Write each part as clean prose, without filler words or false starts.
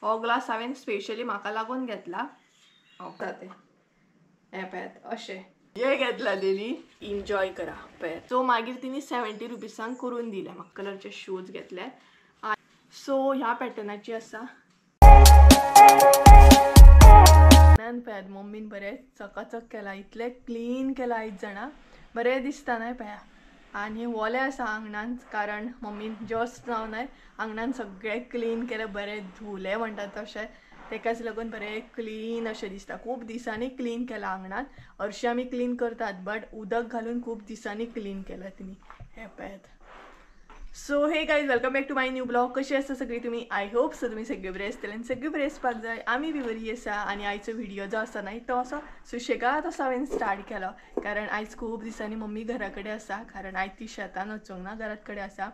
हो ग्लास हांवें स्पेशली म्हाका लागून घेतला ते हे पळयात अशें हे घेतलेली एन्जॉय करा पळयात. सो मागीर तिने 70 रुपीसांक करून दिले म्हाका कलरचे शूज घेतले. सो ह्या पॅटर्नाची आसा पळयात मम्मीन बरें चकाचक केला इतले क्लीन केला आयज जाणा बरें दिसता न्हय पळया. आनी वोले आसा आंगणान कारण मम्मीन जस्ट जावन आंगणान सगळें क्लीन केलें बरें धुले म्हणटा तशें तेकाच लागून बरें क्लीन अशें दिसता. खूब दिसांनी क्लीन केलां आंगणान. हरशीं आमी क्लीन करतात बट उदक घालून खूब दिसांनी क्लीन केलां तिणी हे पळयात. So hey guys welcome back to my new blog. कशी आसा सगळी तुमी? आय होप सो तुमी सगळे बरे आसतले आनी सगळे बरे आसपाक जाय. आमी बी बरी आसा. आनी आयचो व्हिडिओ जो आसा न्हय तो असो सुशेगाद असो हांवें स्टार्ट केलो कारण आयज खूब दिसांनी मम्मी घरा कडेन आसा कारण आयज ती शेतान वचूंक ना घरात कडेन आसा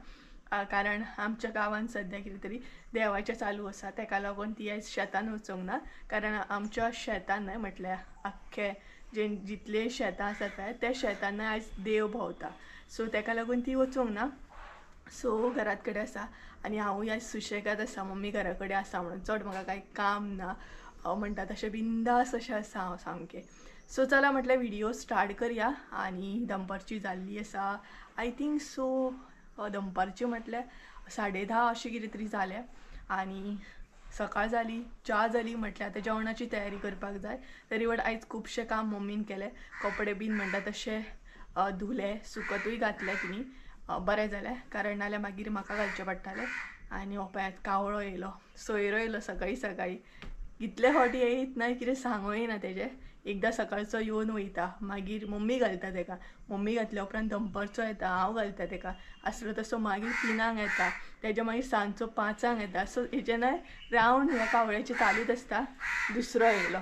कारण आमच्या गांवांत सद्या कितें तरी देवाचें चालू आसा तेका लागून ती आयज शेतान वचूंक ना कारण आमच्या शेतान न्हय म्हटल्यार आख्खे जितले शेतां आसात पळय त्या शेतान आयज देव भोंवता सो तेका लागून ती वचूंक ना. सो घरात कडेन आसा आनी हांवूय आयज सुशेगाद आसा मम्मी घरा कडेन आसा म्हणून चड म्हाका कांय काम ना म्हणटा तशें बिंदास अशें आसा हांव सामकें. सो चला म्हटल्यार व्हिडिओ स्टार्ट करया. आनी दनपारची जाल्ली आसा आय थिंक सो दनपारची म्हटल्यार 10:30 अशें कितें तरी जालें आनी सकाळ जाली च्या जाली म्हटल्यार आतां जेवणाची तयारी करपाक जाय. तरी बट आयज खुबशें काम मम्मीन केलें. कपडे बीन म्हणटा तशें धुले सुकतूय घातले तिणी बरें जालें कारण नाल्यार मागीर म्हाका घालचें पडटालें. आनी हो पळयात कावळो येयलो सोयरो येयलो सकाळी सकाळी कितले फावटी येयत ना कितें सांगूय ना तेजें. एकदां सकाळचो येवन वयता मागीर मम्मी घालता तेका मम्मी घातल्या उपरांत दनपारचो येता हांव घालता तेका आसलो तसो मागीर 3 येता तेज्या मागीर सांजचो 5 येता. सो हेजें न्हय रावंड ह्या कावळ्याचें चालूच आसता. दुसरो येयलो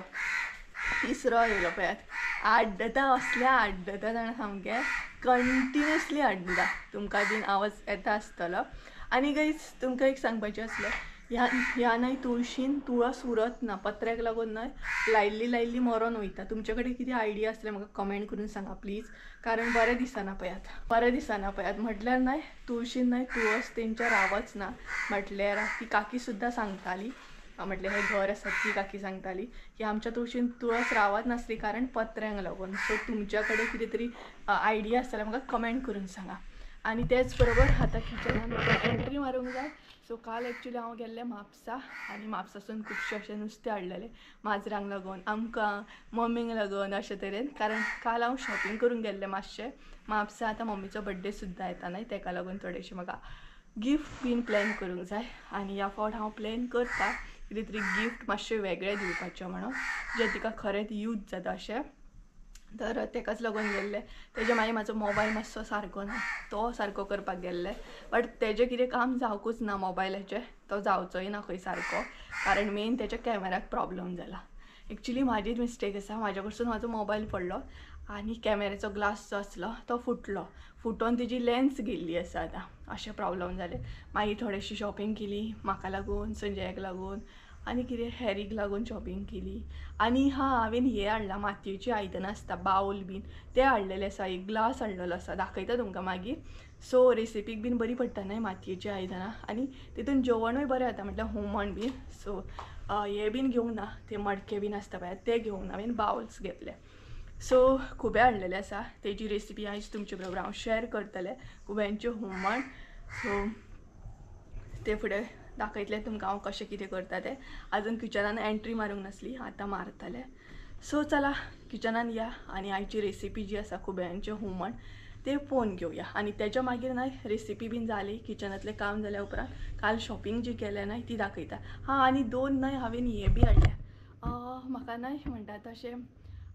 तिसरो येयलो पळयात आड्डता असल्या आड्डता जाणा सामकें कंटिन्युअसली आड्डता तुमकां बीन आवाज येता आसतलो. आनी गायज तुमकां एक सांगपाचें आसलें ह्या न्हय तुळशीन तुळस उरत ना पत्र्याक लागून न्हय लायल्ली मरोन वयता. तुमचे कडेन कितें आयडिया आसल्यार म्हाका कमेंट करून सांगा प्लीज कारण बरें दिसना पळयात म्हटल्यार न्हय तुळशीन न्हय तुळस तेंच्या रावच ना म्हटल्यार ती काकी सुद्दां सांगताली म्हटल्यार हे घर आसा ती काकी सांगताली की आमच्या तुळशीन तुळस रावत नासली कारण पत्र्यांक लागून. सो तुमच्या कडेन कितें तरी आयडिया आसल्यार म्हाका कमेंट करून सांगा. आनी तेच बरोबर आतां किचनान एंट्री मारूंक जाय. सो काल एक्चुली हांव गेल्लें म्हापसा आनी म्हापसासून खुबशें अशें नुस्तें हाडलेलें माजरांक लागून आमकां मम्मींक लागून अशें तरेन कारण काल हांव शॉपिंग करूंक गेल्लें मातशें म्हापसा. आतां मम्मीचो बड्डे सुद्दां येता न्हय तेका लागून थोडेशें म्हाका गिफ्ट बीन प्लॅन करूंक जाय. आनी ह्या फावट हांव प्लॅन करता कितें तरी गिफ्ट मातशें वेगळें दिवपाचें म्हणून जें तिका खरेंच यूज जाता अशें. तर तेकाच लागून गेल्लें. तेजे मागीर म्हाजो मोबायल मातसो सारको ना तो सारको करपाक गेल्लें बट तेजें कितें काम जावकूच ना मोबायलाचें तो जावचोय ना खंय सारको कारण मेन तेच्या कॅमेराक प्रॉब्लम जाला. एक्चुली म्हाजीच मिस्टेक आसा म्हाज्या कडसून म्हाजो मोबायल पडलो आनी कॅमेराचो ग्लास जो आसलो तो फुटोन तिजी लेन्स गेल्ली आसा आतां अशें प्रॉब्लम जालें. मागीर थोडीशी शॉपिंग केली म्हाका लागून संजयाक लागून आनी कितें हॅरीक लागून शॉपिंग केली. आनी हांवें हे हाडलां मातयेचीं आयदनां आसता बावल बीन ते हाडलेले आसा एक ग्लास हाडलेलो आसा दाखयता तुमकां मागीर. सो रेसिपीक बीन बरी पडटा न्हय मातयेचीं आयदनां आनी तितून जेवणूय बरें जाता म्हटल्यार हुमण बीन. सो हे बीन घेवंक ना ते मडके बीन आसता पळय ते घेवंक ना हांवें बावल्स घेतले. सो खुबे हाडलेले आसा तेजी रेसिपी आयज तुमचे बरोबर हांव शेअर करतलें खुब्यांचें हुमण. सो ते फुडें दाखयतलें तुमकां हांव कशें कितें करता तें. आजून किचनान एंट्री मारूंक नासली आतां मारतलें. सो चला किचनान या आनी आयची रेसिपी जी आसा खुब्यांचें हुमण तें पळोवन घेवया. आनी तेच्या मागीर न्हय रेसिपी बीन जाली किचनांतलें काम जाल्या उपरांत काल शॉपिंग जी केलें न्हय ती दाखयता. आनी 2 न्हय हांवें हे बी हाडल्या म्हाका न्हय म्हणटा तशें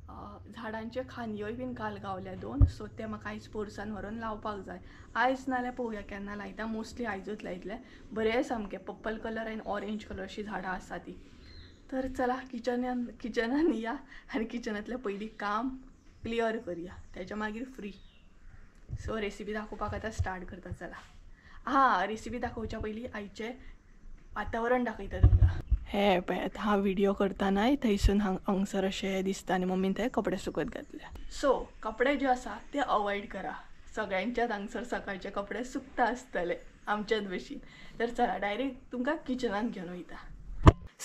झाडांचे खांदयोय बीन काल गावल्या 2 सो ते म्हाका आयज पोरसान व्हरून लावपाक जाय. आयज नाल्यार पळोवया केन्ना लायता मोस्टली आयजूच लायतलें. बरें सामकें पर्पल कलर आनी ऑरेंज कलर अशीं झाडां आसा ती. तर चला किचनान या आनी किचनांतलें पयलीं काम क्लियर करया तेच्या मागीर फ्री. सो रेसिपी दाखोवपाक आतां स्टार्ट करता चला. रेसिपी दाखोवच्या पयलीं आयचें वातावरण दाखयता तुमकां. हे पळयात हांव व्हिडिओ करता न्हय थंयसून हांगसर अशें दिसता आनी मम्मीन थंय कपडे सुकत घातले. सो कपडे जे आसा ते अवॉयड करा. सगळ्यांच्याच हांगसर सकाळचे कपडे सुकता आसतले आमच्याच भशेन. तर चला डायरेक्ट तुमकां किचनान घेवन वयता.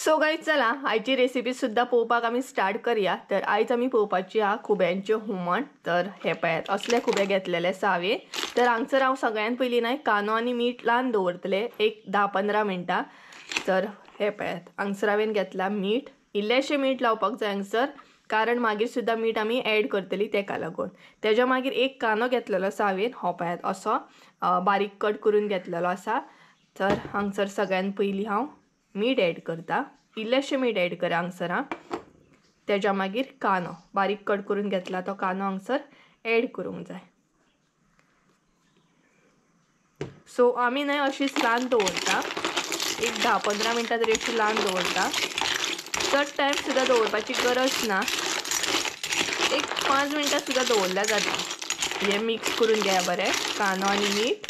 सो गाईज चला आयची रेसिपी सुद्धा पळोवपाक आमी स्टार्ट करूया। तर आयज आमी पळोवपाची आहा खुब्यांचें हुमण। तर हे पळयात असले खुबे घेतलेले आसा हांवें। तर हांगसर हांव सगळ्यान पयलीं न्हय कांदो आनी मीठ लावन दवरतले एक 10-15 मिनटां। तर हे पळयात हांगसर हांवें घेतला मीठ, इल्लेशें मीठ लावपाक जाय हांगसर, कारण मागीर सुद्धा मीठ आमी ऍड करतली तेका लागून। तेज्या मागीर एक कांदो घेतलेलो आसा हांवें, हो पळयात असो बारीक कट करून घेतलेलो आसा। तर हांगसर सगळ्यान पयलीं हांव मीठ ऍड करता, इल्लेशें मीठ ऍड करा हांगसर। तेज्या मागीर कांदो बारीक कट करून घेतला तो कांदो हांगसर ऍड करूंक जाय। सो आमी न्हय अशीच लावन दवरता, एक 10-15 मिनटां तरी अशी लावन दवरता। चड टायम सुद्धा दवरपाची गरज ना, एक 5 मिनटां सुद्धा दवरल्यार जाता। हे मिक्स करून घेया बरें कांदो आनी मीठ।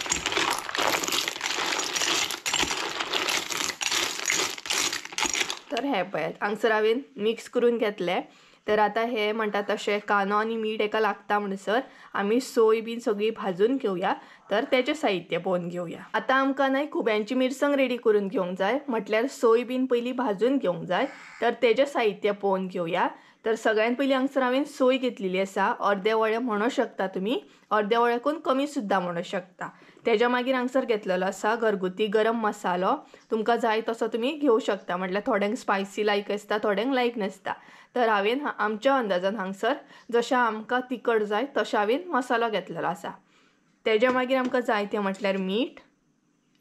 तर हे पळयात हांगसर हांवें मिक्स करून घेतले। तर आतां हे म्हणटा तशें कांदो आनी मीठ एका लागता म्हणसर आमी सोय बीन सगळी भाजून घेवया। तर तेजें साहित्य पळोवन घेवया। आतां आमकां न्हय खुब्यांची मिरसांग रेडी करून घेवंक जाय, म्हटल्यार सोय बीन पयलीं भाजून घेवंक जाय। तर तेजें साहित्य पळोवन घेवया। तर सगळ्यान पयलीं हांगसर हांवें सोय घेतलेली आसा, अर्दे वळे म्हणूं शकता तुमी, अर्दे वळेकून कमी सुद्दां म्हणूं शकता। तेज्या मागीर हांगसर घेतलेलो आसा घरगुती गरम मसालो, तुमकां जाय तसो तुमी घेवं शकता, म्हटल्यार थोड्यांक स्पायसी लायक आसता थोड्यांक लायक नासता। तर हांवें आमच्या अंदाजान हांगसर जशें आमकां तिखट जाय तशें हांवें मसालो घेतलेलो आसा। तेज्या मागीर आमकां जाय तें म्हटल्यार मीठ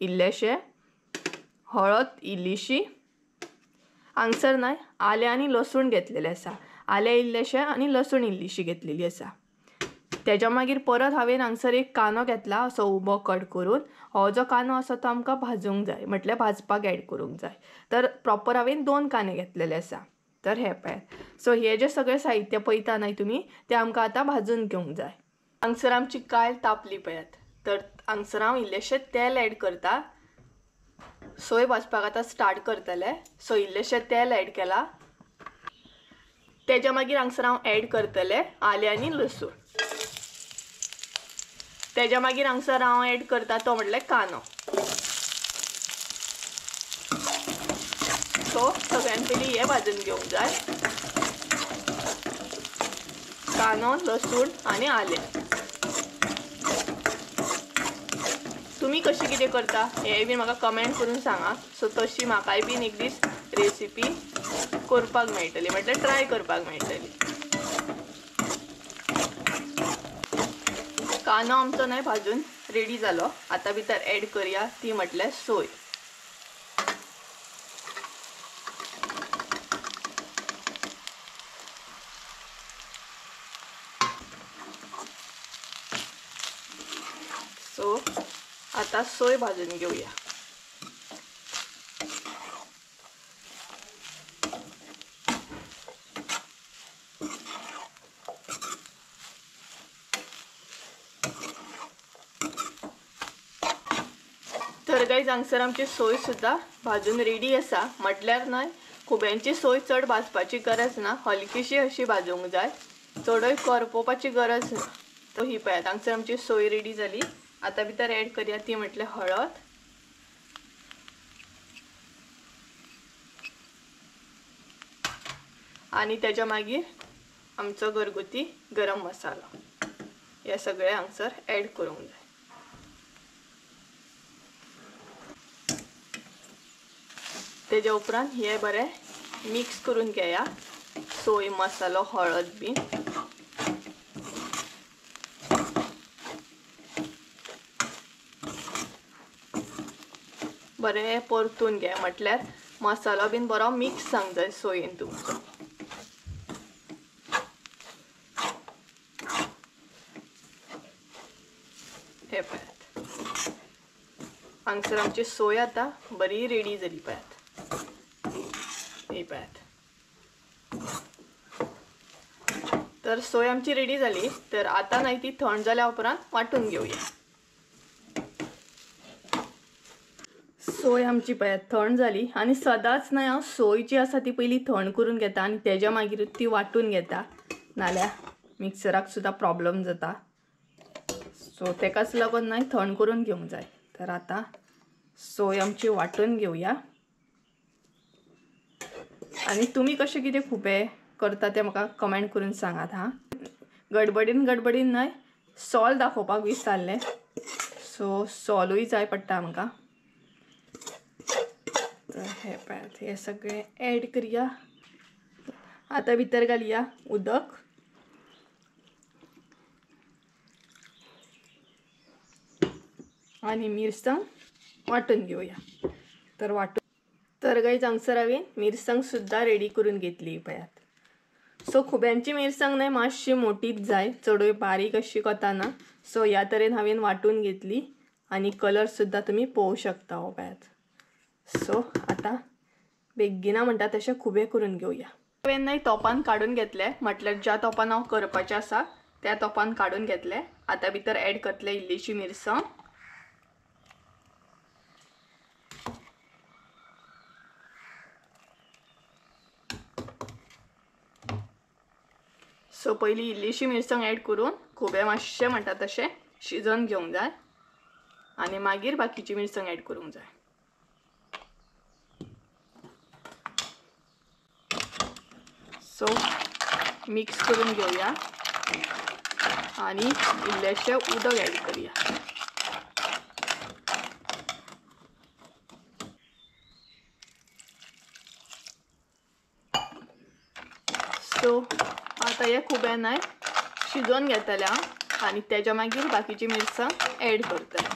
इल्लेशें, हळद इल्लीशी, हांगसर न्हय आलें आनी लसूण घेतलेलें आसा, आलें इल्लेशें आनी लसूण इल्लीशी घेतलेली आसा। तेज्या मागीर परत हांवें हांगसर एक कांदो घेतला असो उबो कट करून। हो जो कांदो आसा तो आमकां भाजूंक जाय, म्हटल्यार भाजपाक ऍड करूंक जाय। तर प्रॉपर हांवें 2 कांदे घेतलेले आसा। तर हे पळयात, सो हे जे सगळे साहित्य पळयता न्हय तुमी ते आमकां आतां भाजून घेवंक जाय। हांगसर आमची कायल तापली पळयात। तर हांगसर हांव इल्लेशें तेल ऍड करता, सोय भाजपाक आतां स्टार्ट करतले। सो इल्लेशें तेल ऍड केला, तेज्या मागीर हांगसर हांव ऍड करतले आलें आनी लसूण। तेज्या मागीर हांगसर हांव ऍड करता तो म्हटल्यार कांदो। सो सगळ्यान पयलीं हे भाजून घेवंक जाय, कांदो लसूण आनी आलें। तुमी कशी कितें करता हेंय बी म्हाका कमेंट करून सांगा। सो तशी म्हाकाय बीन एक दीस रेसिपी करपाक मेळटली, म्हटल्यार ट्राय करपाक मेळटली। कांदो आमचो न्हय भाजून रेडी जालो, आतां भितर ऍड करूया ती म्हटल्यार सोय। सो आता सोय भाजून घेवया। तर गाईज हांगसर आमची सोय सुद्धा भाजून रेडी आसा, म्हटल्यार न्हय खुब्यांची सोय चड भाजपाची गरज ना, हलकीशी अशी भाजूंक जाय, चडय करपोवपाची गरज ना। तो ही पळयात हांगसर आमची सोय रेडी जाली। आतां भितर ऍड करूया ती म्हटल्यार हळद, आनी तेज्या मागीर आमचो घरगुती गरम मसालो, हे सगळे हांगसर ऍड करूंक जाय। तेज्या उपरांत हे बरें मिक्स करून घेया, सोय मसालो हळद बीन। बरें परतून घे, म्हटल्यार मसालो बीन बरो मिक्स जावंक जाय सोयेन तुमचो। हे पळयात हांगसर आमची सोय आतां बरी रेडी जाली पळयात, हे पळयात। तर सोय आमची रेडी जाली। तर आतां न्हय ती थंड जाल्या उपरांत वांटून घेवया। सोय आमची पळयात थंड जाली, आनी सदांच न्हय हांव सोय जी आसा ती पयलीं थंड करून घेता आनी तेज्या मागीरूच ती वांटून घेता, नाल्यार मिक्सराक सुद्दां प्रॉब्लेम जाता। सो तेकाच लागून न्हय थंड करून घेवंक जाय। तर आतां सोय आमची वांटून घेवया। आणि तुम्ही कसे कितें खुबे करता ते म्हाका कमेंट करून सांगात हा. गडबडीन न्हय, सॉल दाखोवपाक विसरले, सो सॉलूय जाय पडटा आमकां. तर हे पळयात, हे सगळे ॲड करूया. आता भितर घालुया उदक. आणि मिरसांग वाटून घेऊया. तर गाईज हांगसर हांवें मिरसांग सुद्धा रेडी करून घेतली पळयात. सो खुब्यांची मिरसांग न्हय मातशी मोठीच जाय, चडूय बारीक अशी कोताना. सो ह्या तरेन हांवें वाटून घेतली आणि कलर सुद्धा तुम्ही पळोवू शकता हो पळयात. सो आता बेगिना म्हणटा तशें खुबे करून घेवया. हांवें न्हय तोपान काडून घेतले, म्हटल्यार ज्या तोपान हांव करपाचें आसा त्या तोपान काडून घेतले. आता भितर ॲड करतले इल्लीशी मिरसांग. सो पयली इल्लीशी मिरसांग ॲड करून खुबे मातशे म्हणटा तशें शिजोवन घेवंक जाय आणि मागीर बाकीची मिरसांग ॲड करूंक जाय. सो मिक्स करून घेऊया आणि इल्लेशें उदक ॲड करूया. सो आता हे खुबे न्हय शिजोवन घेतले आणि तेच्या मागीर बाकीची मिरसांग ॲड करतले.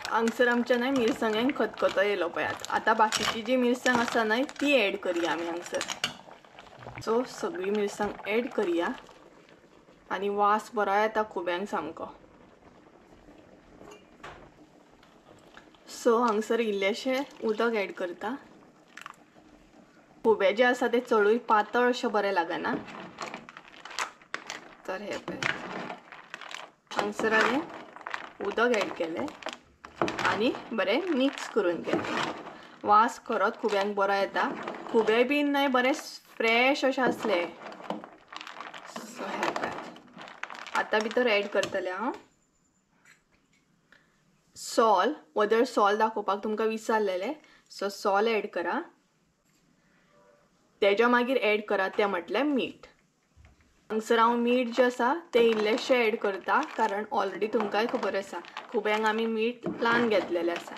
हांगसर आमच्या न्हय मिरसांगेक खतखतो येयलो पळयात. आता बाकीची जी मिरसांग आसा न्हय ती ॲड करूया आमी हांगसर. सो सगळी मिरसांग ॲड करूया आणि वास बरो येता खुब्यांक सामको. सो हांगसर इल्लेशें उदक ॲड करता. खुबे जे आसा ते चडूय पातळ अशें बरें लागना. तर हे पळय हांगसर हांवें उदक ॲड केलें आणि बरें मिक्स करून घेतलें. वास खरोच खुब्यांक बरो येता. खुबे बीन न्हय बरें फ्रेश अशें आसले. सो हे पळय आता भितर ॲड करतलें हांव सॉल. वदळ सॉल दाखोवपाक तुमकां विसरलेलें. सो सॉल ॲड करा. तेच्या मागीर ॲड करा तें म्हटल्यार मीठ. हांगसर हांव मीठ जें आसा तें इल्लेशें ॲड करता, कारण ऑलरेडी तुमकांय खबर आसा खुब्यांक आमी मीठ लावन घेतलेलें आसा.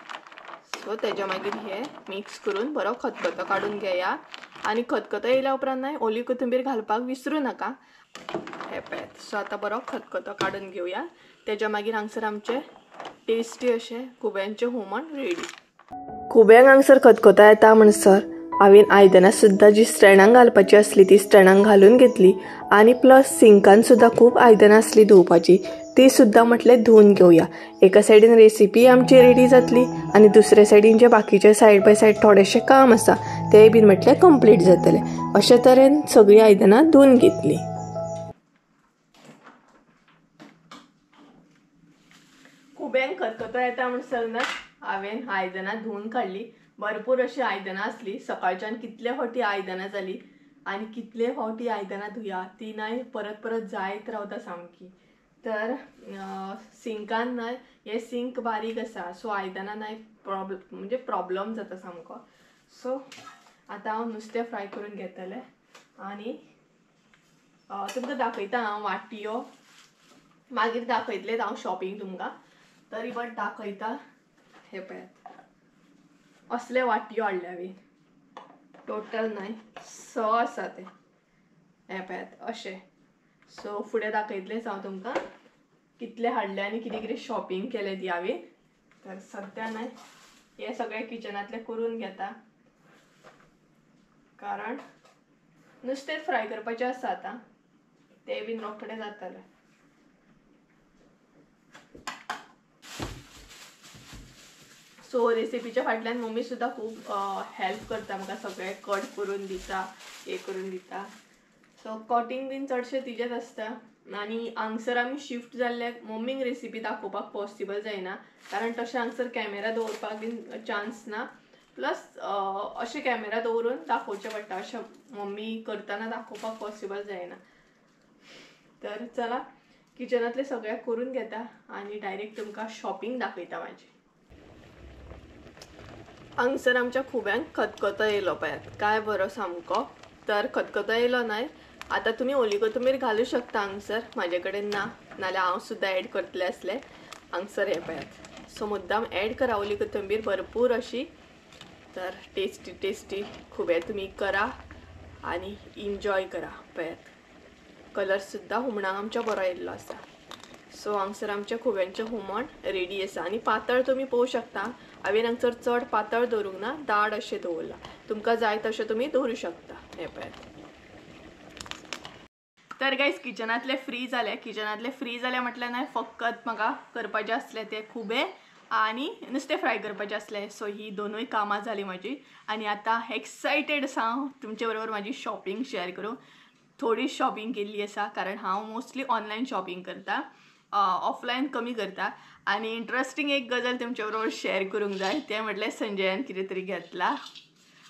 सो तेच्या मागीर हे मिक्स करून बरो खतखतो काडून घेया. आणि खतखतो येयल्या उपरांत न्हय ओली कोथिंबीर घालपाक विसरूं नाका. हे पळयात. सो आता बरो खतखतो काडून घेवया. तेच्या मागीर हांगसर आमचे टेस्टी अशें खुब्यांचें हुमण रेडी. खुब्यांक हांगसर खतखतो येता म्हणसर हांवें आयदनां सुद्धा जी स्टँडांक घालपाची आसली ती स्टँडांक घालून घेतली. आणि प्लस सिंकान सुद्धा खूब आयदनां आसली धुवपाची, ती सुद्धा म्हटल्यार धुवून घेवया. एका सायडीन रेसिपी आमची रेडी जातली आणि दुसऱ्या सायडीन जे बाकीचे सायड बाय सायड थोडेशें काम आसा तेय बीन म्हटल्यार कंप्लीट जातले. अशे तरेन सगळीं आयदनां धुवून घेतली. खुब्यांक खतखतो येता म्हणसर ना हांवें आयदनां धुवून काडली. भरपूर अशी आयदनां आसली. सकाळच्यान कितले फावटी आयदनां जाली आणि कितले फावटी आयदनां धुया ती न्हय परत जायत रावता सामकी. तर सिंकान न्हय हे सिंक बारीक आसा, सो आयदनां न्हय म्हणजे प्रॉब्लम जाता सामको. सो आता हांव नुस्तें फ्राय करून घेतलें आणि तुमकां दाखयता हांव वाटयो. मागीर दाखयतलें हांव शॉपिंग तुमकां. तरी बट दाखयता. हे पळयात असले वाटयो हाडले हांवें. टोटल न्हय 6 आसा ते. हे पळयात अशे. सो फुडें दाखयतलेंच हांव तुमकां कितले हाडले आनी कितें कितें शॉपिंग केलें ती हांवें. तर सद्या न्हय हे सगळे किचनांतले करून घेता, कारण नुस्तें फ्राय करपाचें आसा आतां. ते बीन रोखडें जातलें. सो रेसिपीच्या फाटल्यान मम्मी सुद्धा खूब हेल्प करता म्हाका. सगळें कट करून दिता, हे करून दिता. सो कटिंग बीन चडशें तिचेंच आसता. आनी हांगसर आमी शिफ्ट जाल्ल्याक मम्मीक रेसिपी दाखोवपाक पॉसिबल जायना, कारण तशें हांगसर कॅमेरा दवरपाक बीन चान्स ना. प्लस अशें कॅमेरा दवरून दाखोवचें पडटा. अशें मम्मी करतना दाखोवपाक पॉसिबल जायना. तर चला किचनांतले सगळें करून घेता आणि डायरेक्ट तुमकां शॉपिंग दाखयता माझी. हांगसर आमच्या खुब्यांक खतखतो येयलो पळयात, काय बरो सामको. तर खतखतो येयलो न्हय. आता तुम्ही ओली कोथंबीर घालू शकता हांगसर, म्हाजे कडेन ना, नाल्यार हांव सुद्दां ऍड करतले असले. हांगसर हे पळयात, सो मुद्दाम ऍड करा ओली कोथंबीर भरपूर अशी. तर टेस्टी टेस्टी खुबे तुम्ही करा आणि एन्जॉय करा. पळयात कलर सुद्दां हुमणाक आमच्या बरो येयल्लो आसा. सो हांगसर आमच्या खुब्यांचें हुमण रेडी आसा. आनी पातळ तुम्ही पळोवंक शकता, हांवें हांगसर चड पातळ दवरूंक ना, दाट अशें दवरला. तुमकां जाय तशें तुम्ही दवरूं शकता. हे पळयात. तर गायज किचनातले फ्री जाले म्हटल्यार न्हय, फकत म्हाका करपाचें आसलें ते खुबे आणि नुस्तें फ्राय करपाचें आसलें. सो ही दोनूय कामां जाली म्हाजी. आनी आतां एक्सायटेड आसा हांव तुमचे बरोबर म्हाजी शॉपिंग शेअर करूंक. थोडी शॉपिंग केल्ली आसा, कारण हांव मोस्टली ऑनलायन शॉपिंग करता, ऑफलायन कमी करता. आनी इंट्रस्टींग एक गजाल तुमचे बरोबर शेअर करूंक जाय, तें म्हटल्यार संजयान कितें तरी घेतला.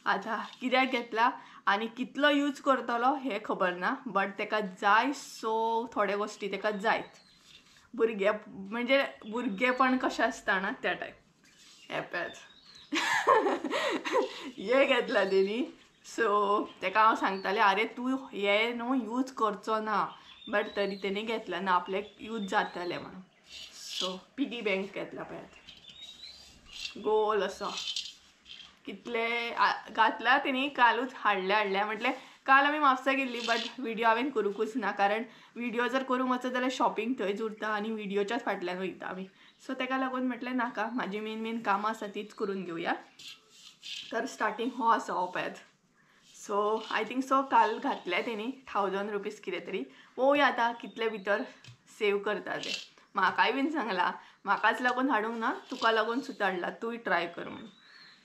आतां कित्याक घेतला आनी कितलो यूज करतलो हें खबर ना, बट तेका जाय सो थोड्या गोश्टी तेका जायत. म्हणजे भुरगेपण कशें आसता ना त्या टायप. हे पळयात हे घेतला तेणी. सो तेका हांव सांगतालें, आरे तूं हे न्हू यूज करचो ना, बट तरी तेणी घेतला ना, आपल्याक यूज जातलें म्हणून. सो पिगी बँक घेतला पळयात, गोल असो. कितले घातला तेणी, कालूच हाडल्या म्हटलें. काल आमी म्हापसा गेल्ली, बट व्हिडिओ हांवें करूंकूच ना, कारण व्हिडिओ जर करूंक वचत जाल्यार शॉपिंग थंयच उरता आनी व्हिडिओच्याच फाटल्यान वयता आमी. सो तेका लागून म्हटलें नाका, म्हाजी मेन कामां आसा तीच करून घेवया. तर स्टार्टींग हो आसा हो पळयात. सो आय थिंक सो काल घातले तेणी 1000 रुपीज कितें तरी. पळोवया आतां कितले भितर सेव करता ते. म्हाकाय बीन सांगला, म्हाकाच लागून हाडूंक ना, तुका लागून सुद्दां हाडला, तूंय ट्राय कर म्हणून.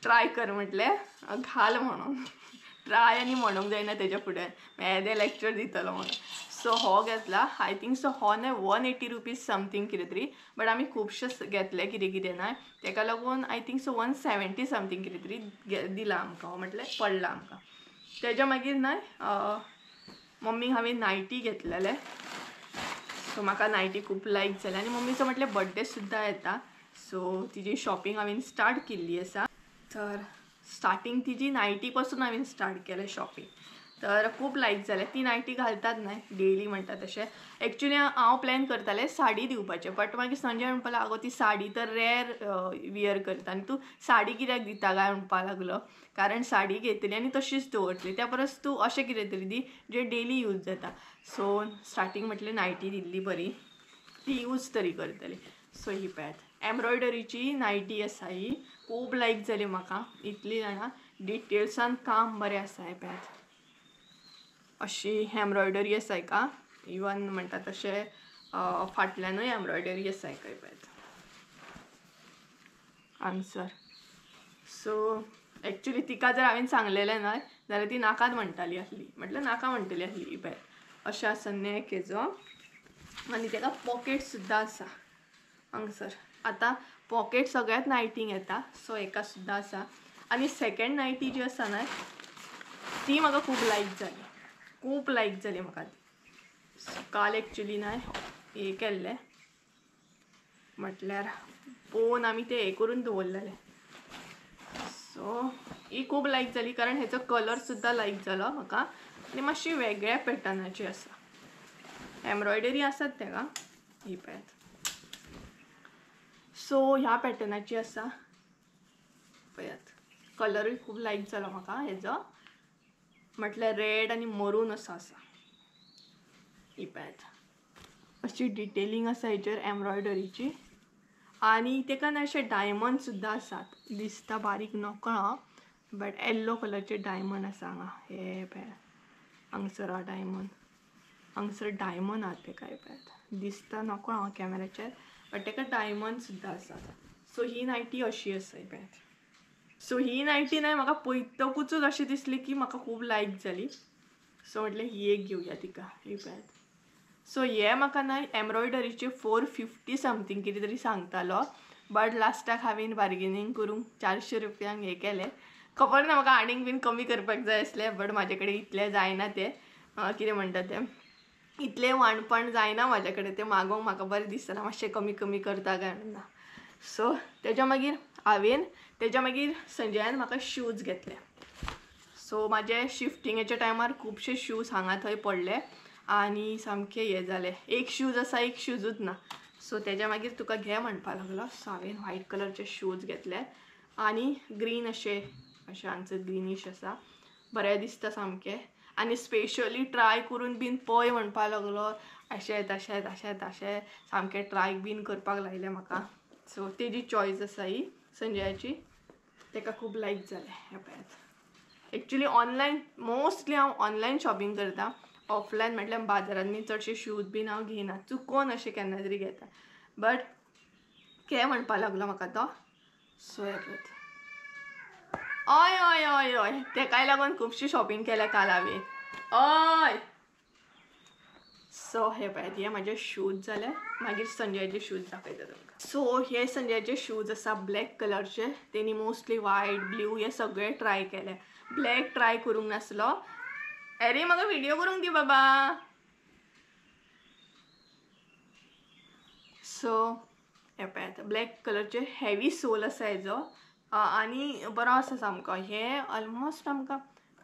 ट्राय कर म्हटलें, घाल म्हणून. ट्राय आनी म्हणूंक जायना तेच्या फुड्यान, येदें लेक्चर दितलो म्हणून. सो हो घेतला. आय थिंक सो हो न्हय 180 रुपीज समथींग कितें तरी, बट आमी खुबशे घेतले कितें न्हय, तेका लागून आय थिंक सो 170 समथींग कितें तरी दिला आमकां हो, म्हटल्यार पडला आमकां. तेच्या मागीर न्हय मम्मीक हांवें नायटी घेतलेले. सो म्हाका नायटी खूब लायक जाले आनी मम्मीचो म्हटल्यार बर्थडे सुद्दां येता. सो तिजी शॉपिंग हांवें स्टार्ट केल्ली आसा. तर स्टार्टींग तिजी नायटी पासून हांवें स्टार्ट केलें शॉपिंग. तर खूब लायक जालें. ती नायटी घालतात न्हय डेली म्हणटा तशें. एक्चुली हांव प्लॅन करतालें साडी दिवपाचें, बट मागीर संजय म्हणपाक लागलो, आगो ती साडी तर रेअर वियर करता आनी तूं साडी कित्याक दिता काय म्हणपाक लागलो. कारण साडी घेतली आनी तशीच दवरतली, त्या परस तूं अशें कितें तरी दी जे डेली यूज जाता. सो स्टार्टींग म्हटलें नायटी दिल्ली बरी, ती यूज तरी करतली. सो ही पळयात एम्ब्रॉयडरीची नायटी आसा ही. खूब लायक जाली म्हाका. इतली जाणां डिटेल्सान काम बरें आसा. हे पळयात अशी एम्ब्रॉयडरी आसा हेका, इवन म्हणटा तशें फाटल्यानूय एम्ब्रॉयडरी आसा हेका. पळयात हांगसर. सो एक्चुली तिका जर हांवें सांगलेलें न्हय जाल्यार ती नाकाच म्हणटाली आसली, म्हटल्यार नाका म्हणटली आसली. पळयात अशें आसा नेक हेजो, आनी तेका पॉकेट सुद्दां आसा हांगसर. आतां पॉकेट सगळ्यात नायटींक येता, सो हेका सुद्दां आसा. आनी सेकंड नायटी जी आसा न्हय ती म्हाका खूब लायक जाली म्हाका ती. काल एक्चुली न्हय हे केल्लें, म्हटल्यार पोवन आमी ते हे करून दवरलेले. सो ही खूब लायक जाली, कारण हेचो कलर सुद्दां लायक जालो म्हाका आनी मातशी वेगळ्या पॅटर्नाची आसा. एम्ब्रॉयडरी आसात तेका. ही पळयात. सो ह्या पॅटर्नाची आसा पळयात. कलरूय खूब लायक जालो म्हाका हेजो, म्हटल्यार रेड आनी मरून असो आसा. ही पळयात अशी डिटेलिंग आसा हेचेर एम्ब्रॉयडरीची. आनी तेका न्हय अशे डायमंड सुद्दां आसात, दिसता बारीक नकळो, बट येल्लो कलरचे डायमंड आसा हांगा. हे पळयात हांगसर हा डायमंड, हांगसर डायमंड आहा तेका. हे पळयात दिसता नकळो कॅमेराचेर, बट तेका डायमंड सुद्दां आसात. सो ही नायटी अशी आसा. हे पळयात. सो ही नायटी न्हय म्हाका पळयतकूच अशी दिसली की म्हाका खूब लायक जाली. सो म्हटलें ही एक घेवया तिका. ही पळयात. सो हे म्हाका न्हय एम्ब्रॉयडरीचे 450 समथींग कितें तरी सांगतालो, बट लास्टाक हांवें बार्गेनींग करून 400 रुपयांक हे केलें. खबर ना म्हाका आनीक बीन कमी करपाक जाय आसलें, बट म्हाजे कडेन इतलें जायना तें कितें म्हणटा तें, इतलें वाणपण जायना म्हाजे कडेन तें मागोवंक. म्हाका बरें दिसना मातशें कमी करता काय म्हणून. सो तेच्या मागीर हांवें तेच्या मागीर संजयान म्हाका शूज घेतले. सो म्हाजे शिफ्टिंगेच्या टायमार खुबशे शूज हांगा थंय पडले आनी सामके हे जाले. एक शूज आसा एक शूजूच ना. सो तेच्या मागीर तुका घे म्हणपा लागलो. सो हांवें व्हायट कलरचे शूज घेतले आनी ग्रीन अशे हांगसर ग्रीनिश आसा, बरें दिसता सामके. आनी स्पेशली ट्राय करून बीन पळय म्हणपा लागलो. अशें तशें तशें तशें सामकें ट्राय बीन करपाक लायलें म्हाका. सो तेजी चॉयस आसा ही संजयाची, तेका खूब लायक जालें. हे पळयात. एक्चुली ऑनलायन मोस्टली हांव ऑनलायन शॉपिंग करता. ऑफलायन म्हटल्यार बाजारांनी चडशे शूज बीन हांव घेयना, चुकोन अशें केन्ना तरी घेता. बट घे म्हणपा लागलो म्हाका तो. सो हे पळयात. हय हय हय हय तेकाय लागून खुबशी शॉपिंग केल्या काल हांवें. हय. सो हे पळयात, हे म्हाजे शूज जाले. मागीर संजयाचे शूज दाखयता तुमकां. सो हे संजयाचे शूज आसा ब्लॅक कलरचे. तेणी मोस्टली व्हायट ब्ल्यू हे सगळे ट्राय केले. ब्लॅक ट्राय करूंक नासलो. अरे म्हाका व्हिडिओ करूंक दी बाबा. सो हे पळयात, ब्लॅक कलरचे हेवी सोल आसा हेजो आनी बरो आसा सामको. हे ऑलमोस्ट आमकां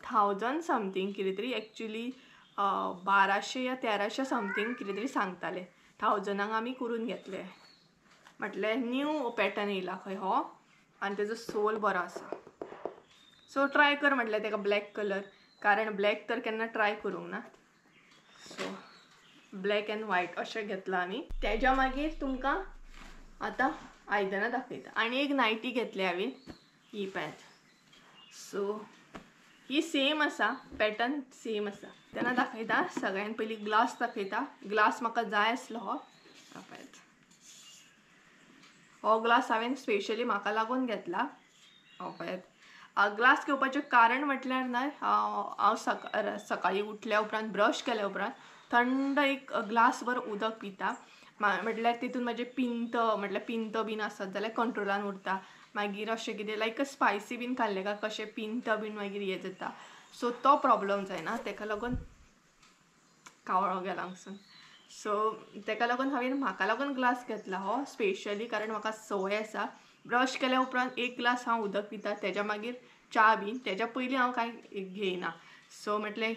1000 समथींग कितें तरी, एक्चुली 1200 या 1300 समथींग कितें तरी सांगताले. 1000 आमी करून घेतले. म्हटले न्यू पॅटर्न येयला खंय हो आनी तेजो सोल बरो आसा. सो ट्राय कर म्हटलें तेका ब्लॅक कलर, कारण ब्लॅक तर केन्ना ट्राय करूंक ना. सो ब्लॅक एंड व्हायट अशें घेतलां आमी. तेच्या मागीर तुमकां आतां आयदनां दाखयता. आनी एक नायटी घेतली हांवें, ही पळयात. सो ही सेम आसा, पॅटर्न सेम आसा. तेन्ना दाखयता. सगळ्यान पयलीं ग्लास दाखयता. ग्लास म्हाका जाय आसलो हो. पळयात, हो ग्लास हांवें स्पेशली म्हाका लागून घेतला. हो पळयात. ग्लास घेवपाचें कारण म्हटल्यार ना, हांव सकाळीं उठल्या उपरांत ब्रश केल्या उपरांत थंड एक ग्लासभर उदक पिता. म्हटल्यार तितून म्हाजें पिंत बीन आसत जाल्यार कंट्रोलान उरता. मागीर अशें कितें लायक स्पायसी बीन खाल्लें काय कशें पिंत बीन मागीर हें जाता. सो तो प्रॉब्लम जायना, तेका लागून कावळो गेला हांगसून. सो तेका लागून हांवें म्हाका लागून ग्लास घेतला हो स्पेशली, कारण म्हाका संवय आसा. ब्रश केल्या उपरांत एक ग्लास हांव उदक पिता, तेच्या मागीर च्या बीन. तेच्या पयलीं हांव कांय घेयना. सो म्हटलें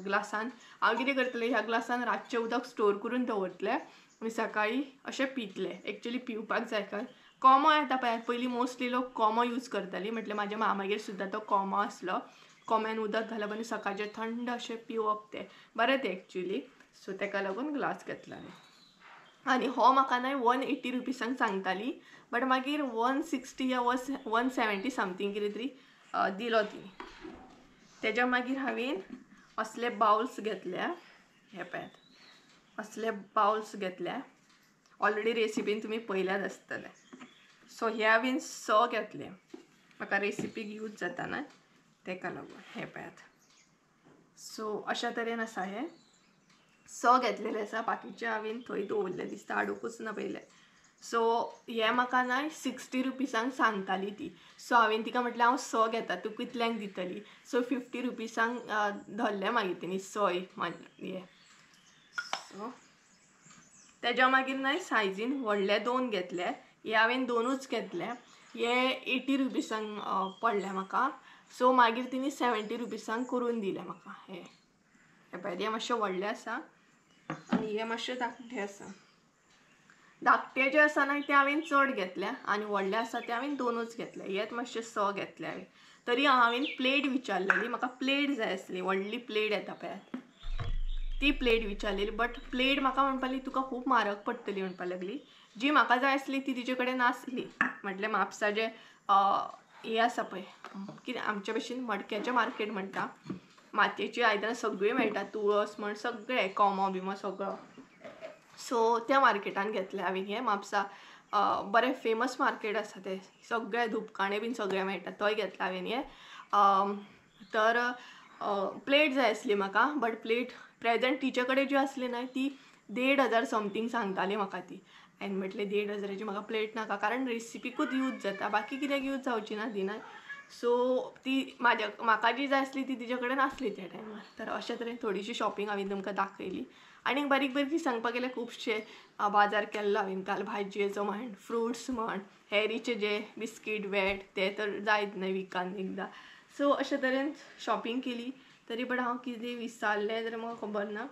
ग्लासान हांव कितें करतलें, ह्या ग्लासान रातचें उदक स्टोर करून दवरतलें आनी सकाळीं अशें पितलें. एक्चुली पिवपाक जाय खंय. कोमो येता पळयात, पयलीं मोस्टली लोक कोमो यूज करतालीं. म्हटल्यार म्हाज्या मामागेर सुद्दां तो कोमो आसलो. कोम्यान उदक घालप आनी सकाळचें थंड अशें पिवप, तें बरें तें एक्चुली. सो तेका लागून ग्लास घेतला हांवें. आनी हो म्हाका न्हय 180 रुपीसांक सांगताली, बट मागीर 160 या 170 समथींग कितें तरी दिलो तिणी. तेच्या मागीर हांवें असले बाउल्स घेतल्या. हे पळयात, असले बाउल्स घेतल्या. ऑलरेडी रेसिपीन तुमी पळयल्यात आसतले. सो हे हांवें घेतले. म्हाका रेसिपीक यूज जाता ना, तेका लागून. हे पळयात. सो अशा तरेन आसा हे. घेतलेले आसा. बाकीचे हांवें थंय दवरले दिसता, हाडूंकूच ना पयले. सो हे म्हाका ना 60 रुपीसांक सांगताली ती. सो हांवें तिका म्हटलें हांव घेता, तूं कितल्यांक दितली. सो 50 रुपीसांक धरले मागीर तेणी हे. सो तेच्या मागीर ना सायजीन व्हडले 2 घेतले. हे हांवें 2च घेतले. हे 80 रुपीसांक पडले म्हाका. सो मागीर तिणी 70 रुपीसांक करून दिले म्हाका. हे पळय, हे मातशे व्हडले आसा आनी हे मातशे धाकटे आसा. धाकटे जे आसा ना ते हांवें चड घेतल्या आनी व्हडले आसा ते हांवें 2च घेतले. हेच मातशे घेतले हांवें. तरी हांवें प्लेट विचारलेली, म्हाका प्लेट जाय आसली. व्हडली प्लेट येता पळयात, ती प्लेट विचारलेली. बट प्लेट म्हाका म्हणपाली तुका खूब म्हारग पडटली म्हणपा लागली. जी म्हाका जाय आसली ती तिचे कडेन नासली. म्हटल्यार म्हापसा जे हे आसा पळय, कितें आमचे भशेन मडक्याचें मार्केट म्हणटा, मातयेची आयदनां सगळीं मेळटा, तुळस म्हण सगळें, कोमो बिमो सगळो. सो त्या मार्केटान घेतले हांवें हे. म्हापसा बरें फेमस मार्केट आसा तें, सगळे धुपकाणे बीन सगळें मेळटा, थंय घेतला हांवें हे. तर प्लेट जाय आसली म्हाका. बट प्लेट प्रेझेंट तिचे कडेन जी आसली न्हय ती 1500 समथींग सांगताली म्हाका ती. हांवें म्हटलें 1500ची म्हाका प्लेट नाका, कारण रेसिपीकूच यूज जाता, बाकी कित्याक यूज जावची ना दिना. सो ती म्हाका जी जाय आसली ती तिचे कडेन नासली त्या टायमार. तर अशा तरेन थोडीशी शॉपिंग हांवें तुमकां दाखयली. आनी बारीक बारीक सांगपाक गेल्यार खुबशे बाजार केल्लो हांवें काल भाजयेचो म्हण, फ्रुट्स म्हण, हेरीचे जे बिस्कीट वेट ते तर जायत न्हय विकान एकदां. सो अशा तरेन शॉपिंग केली. तरी पण हांव कितें विसरलें जाल्यार म्हाका खबर ना.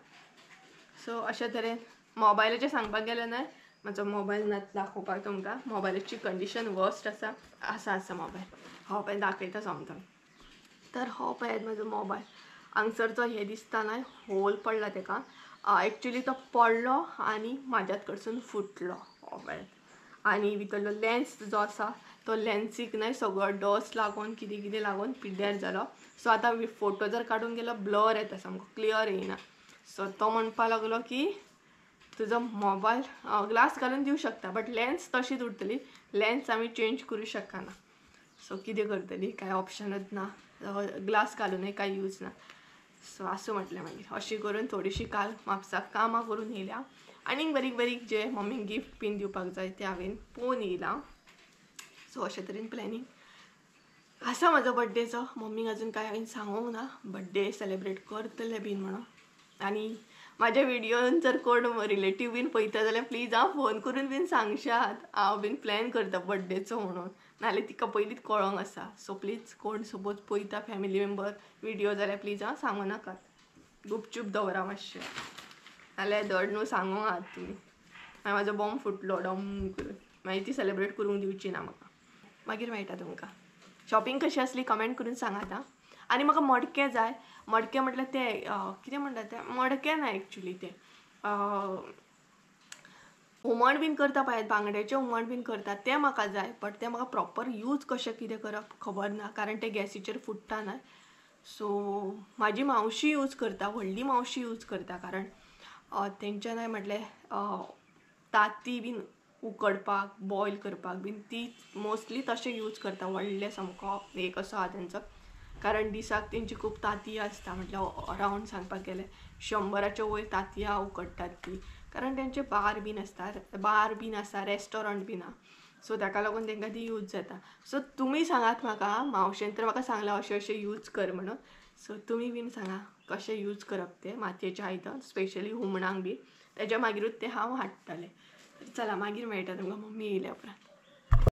सो अशा तरेन मोबायलाचें सांगपाक गेल्यार न्हय, म्हजो मोबायल ना दाखोवपाक तुमकां. मोबायलाची कंडिशन वर्स्ट आसा मोबायल. हो पळय दाखयता समथंग. तर हो पळयात म्हजो मोबायल. हांगसरचो हे दिसता न्हय होल पडला तेका. एक्चुली तो पडलो आनी म्हाज्यात कडसून फुटलो हो पळयात. आनी भितरलो लेन्स जो आसा तो लेन्सीक न्हय सगळो डस्ट लागून कितें कितें लागून पिड्ड्यार जालो. सो आतां फोटो जर काडून गेलो ब्लर येता सामको, क्लियर येयना. सो तो म्हणपाक लागलो की तुजो मोबायल ग्लास घालून दिवं शकता बट लेन्स तशीच उरतली, लेन्स आमी चेंज करूं शकना. सो कितें करतली, कांय ऑप्शनच ना, ग्लास घालूनय कांय यूज ना. सो आसूं म्हटलें मागीर. अशी करून थोडीशी काल म्हापसाक कामां करून येयल्या. आनीक बारीक बारीक जे मम्मीक गिफ्ट बीन दिवपाक जाय ते हांवें पळोवन येयलां. सो अशे तरेन प्लॅनिंग आसा म्हाजो बड्डेचो. मम्मीक अजून कांय हांवें सांगूंक ना बड्डे सेलेब्रेट करतले बीन म्हणून. आनी म्हाज्या व्हिडियोन जर कोण रिलेटीव बीन पळयता जाल्यार प्लीज फोन करून बीन सांगशात हांव बीन प्लॅन करता बड्डेचो म्हणून. नाल्यार तिका पयलींच कळोंक आसा. सो प्लीज कोण सपोज पळयता फॅमिली मेंबर व्हिडियो जाल्यार प्लीज सांगूं नाकात, गुपचूप दवरा मातशें. नाल्यार धड न्हू सांगूंक आहात तुमी. मागीर म्हाजो बॉम्ब फुटलो डॉम करून, मागीर ती सेलेब्रेट करूंक दिवची ना म्हाका. मागीर मेळटा तुमकां. शॉपिंग कशी आसली कमेंट करून सांगात. आनी म्हाका मडके जाय. मडके म्हटल्यार ते कितें म्हणटा ते मडके ना एक्चुली ते हुमण बीन करता पळयात, बांगड्याचें हुमण बीन करतात तें म्हाका जाय. बट तें म्हाका प्रॉपर यूज कशें कितें करप खबर ना, कारण ते गॅसीचेर फुट्टा न्हय. सो म्हाजी मावशी यूज करता, व्हडली मावशी यूज करता, कारण तेंच्या न्हय म्हटल्यार ताती बीन उकडपाक बॉयल करपाक बीन ती मोस्टली तशें यूज करता. व्हडलें सामको एक असो आहा तेंचो, कारण दिसाक तेंची खूब तांतयां आसता. म्हटल्यार अरावंड सांगपाक गेल्यार 100च्या वयर तांतयां उकडटात ती, कारण तेंचे बार बीन आसा, रेस्टॉरंट बीन आहा. सो ताका लागून तेंकां ती यूज जाता. सो तुमी सांगात म्हाका, मावशेन तर म्हाका सांगलां अशें अशें यूज कर म्हणून. सो तुमी बीन सांगा कशें यूज करप तें मातयेचें आयदन, स्पेशली हुमणांक बी. तेच्या मागीरूच तें हांव हाडटलें. चला मागीर मेळटा तुमकां मम्मी येयल्या उपरांत.